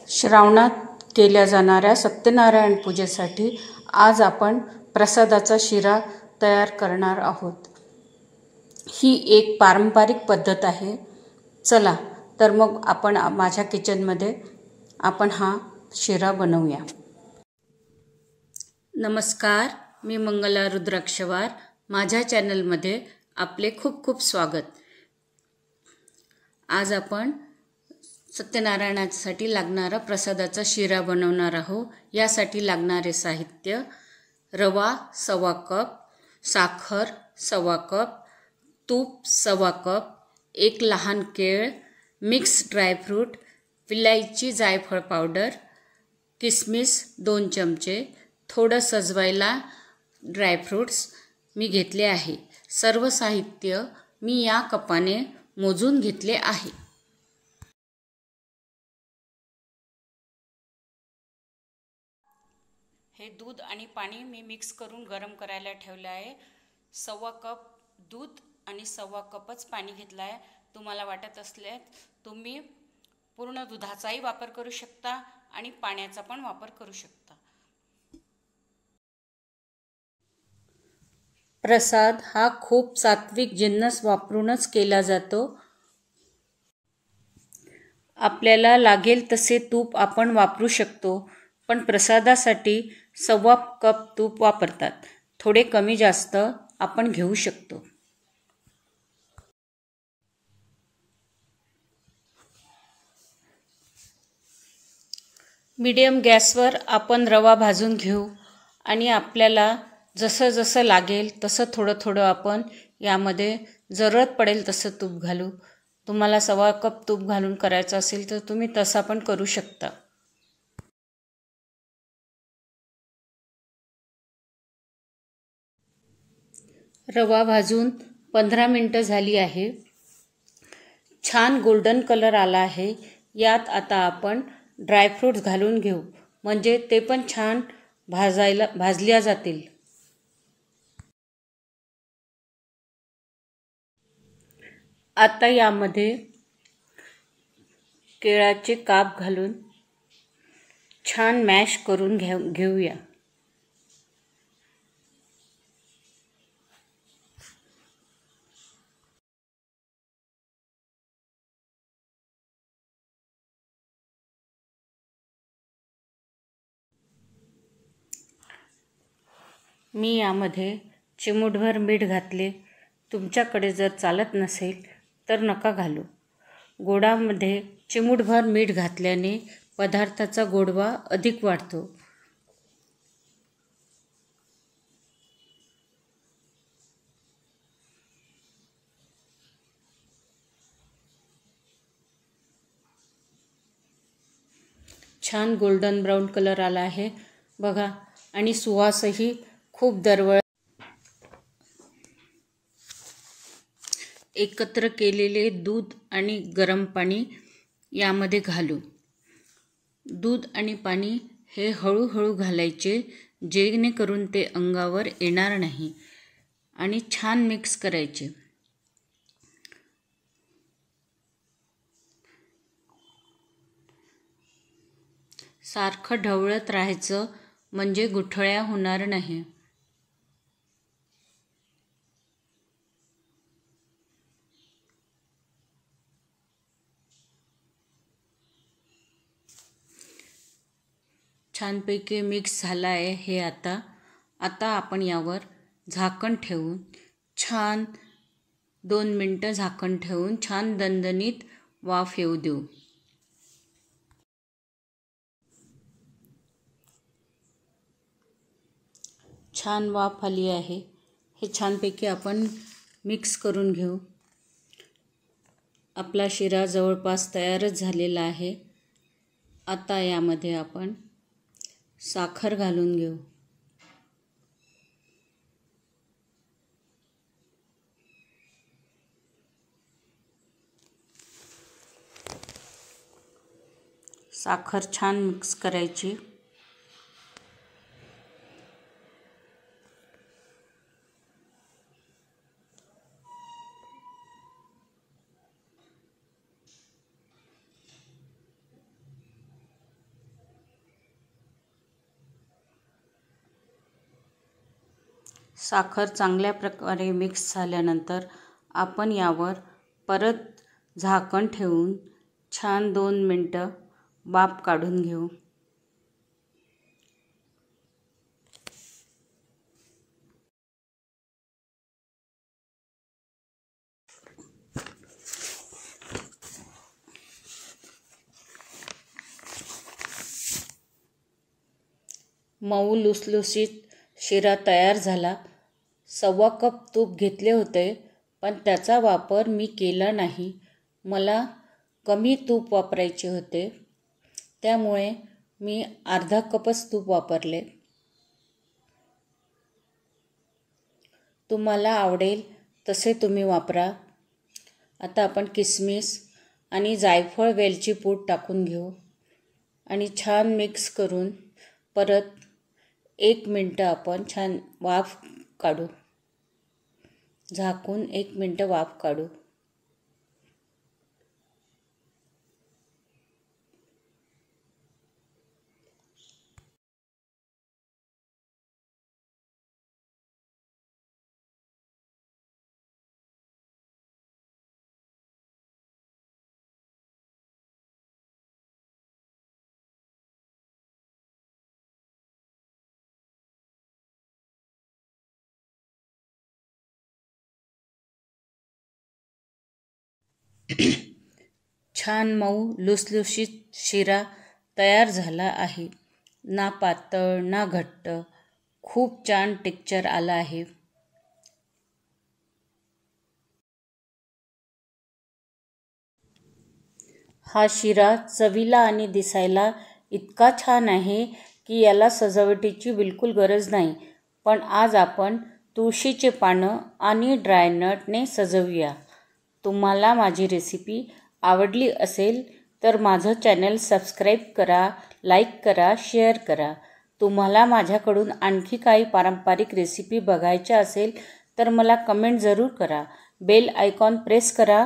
श्रावणात केल्या जाणाऱ्या सत्यनारायण पूजेसाठी आज आपण प्रसादाचा शिरा तयार करणार आहोत। ही एक पारंपरिक पद्धत आहे। चला तर मग आपण माझ्या किचनमध्ये आपण हा शिरा बनवूया। नमस्कार, मी मंगला रुद्राक्षवार। माझ्या चॅनलमध्ये आपले खूप खूप स्वागत। आज आपण सत्यनारायणासाठी लागणारा प्रसादाचा शिरा बनवणार आहोत। यासाठी लागणारे साहित्य: रवा सव्वा कप, साखर सव्वा कप, तूप सव्वा कप, एक लहान केळ, मिक्स ड्रायफ्रूट, विलायची जायफळ पावडर, किसमिस 2 चमचे, थोडं सजवायला ड्रायफ्रूट्स मी घेतले आहे। सर्व साहित्य मी या कपाने मोजून घेतले आहे। हे दूध आणि पाणी मी मिक्स करून गरम करायला ठेवले आहे। सव्वा कप दूध आणि सव्वा कपच पाणी घेतलं आहे। तुम्हाला वाटत असले तुम्ही पूर्ण दुधाचाही वापर करू शकता आणि पाण्याचा पण वापर करू शकता। प्रसाद हा खूप सात्विक जिन्नस वापरूनच केला जातो। आपल्याला लागेल तसे तूप आपण वापरू शकतो, पण प्रसादासाठी सव्वा कप तूप वापरतात। थोडे कमी जास्त आपण घेऊ शकतो। मीडियम गॅसवर आपण रवा भाजून घेऊ आणि आपल्याला जसं जसं लागेल तसं थोडं थोडं आपण यामध्ये जरूरत पडेल तसं तूप घालू। तुम्हाला सव्वा कप तूप घालून करायचं असेल तर तुम्ही तसा पण करू शकता। रवा भाजून 15 मिनिटं झाली आहे। छान गोल्डन कलर आला आहे। यात आता आपण ड्रायफ्रूट्स घालून घेऊ, म्हणजे ते पण छान भाजल्या जातील। आता यामध्ये केळाचे काप घालून छान मॅश करून घेऊया। मी यामध्ये चिमूटभर मीठ घातले। तुमच्याकडे जर चालत नसेल तर नका घालू। गोडामध्ये चिमूटभर मीठ घातल्याने पदार्थाचा गोडवा अधिक वाढतो। छान गोल्डन ब्राऊन कलर आला आहे बघा, आणि सुवासही खूप दरवळ। एकत्र केलेले दूध आणि गरम पाणी यामध्ये घालू। दूध आणि पाणी हे हळूहळू घालायचे, जेणेकरून ते अंगावर येणार नाही, आणि छान मिक्स करायचे। सारखं ढवळत राहायचं, म्हणजे गुठळ्या होणार नाही। छानपैकी मिक्स झाला आहे हे। आता आपण यावर झाकण ठेवून छान 2 मिनिटं झाकण ठेवून छान दणदणीत वाफ येऊ देऊ। छान वाफ आली आहे। हे छानपैकी आपण मिक्स करून घेऊ। आपला शिरा जवळपास तयारच झालेला आहे। आता यामध्ये आपण साखर घालून घेऊ। साखर छान मिक्स करायची। साखर चांगल्या प्रकारे मिक्स झाल्यानंतर आपण यावर परत झाकण ठेवून छान 2 मिनटं वाफ काढून घेऊ. मऊ लुसलुशीत शिरा तयार झाला. 1/2 कप तूप घेतले होते, पण त्याचा वापर मी केला नाही. मला कमी तूप वापरायचे होते, त्यामुळे मी अर्धा कपच तूप वापरले. तुम्हाला आवडेल तसे तुम्ही वापरा. आता आपण किसमिस आणि जायफळ वेलची पूड टाकून घेऊ आणि छान मिक्स करून परत 1 मिनटं आपण छान वाफ काढू. झाकून 1 मिनटं वाफ काढू. छान मऊ लुसलुशीत शिरा तयार झाला आहे. ना पातळ ना घट्ट, खूप छान टेक्स्चर आला आहे. हा शिरा चवीला आणि दिसायला इतका छान आहे की याला सजावटीची बिलकुल गरज नाही. पण आज आपण तुळशीचे पानं आणि ड्रायनटने सजवूया. तुम्हाला माझी रेसिपी आवडली असेल तर माझं चॅनल सबस्क्राईब करा, लाईक करा, शेअर करा. तुम्हाला माझ्याकडून आणखी काही पारंपरिक रेसिपी बघायच्या असेल तर मला कमेंट जरूर करा. बेल आयकॉन प्रेस करा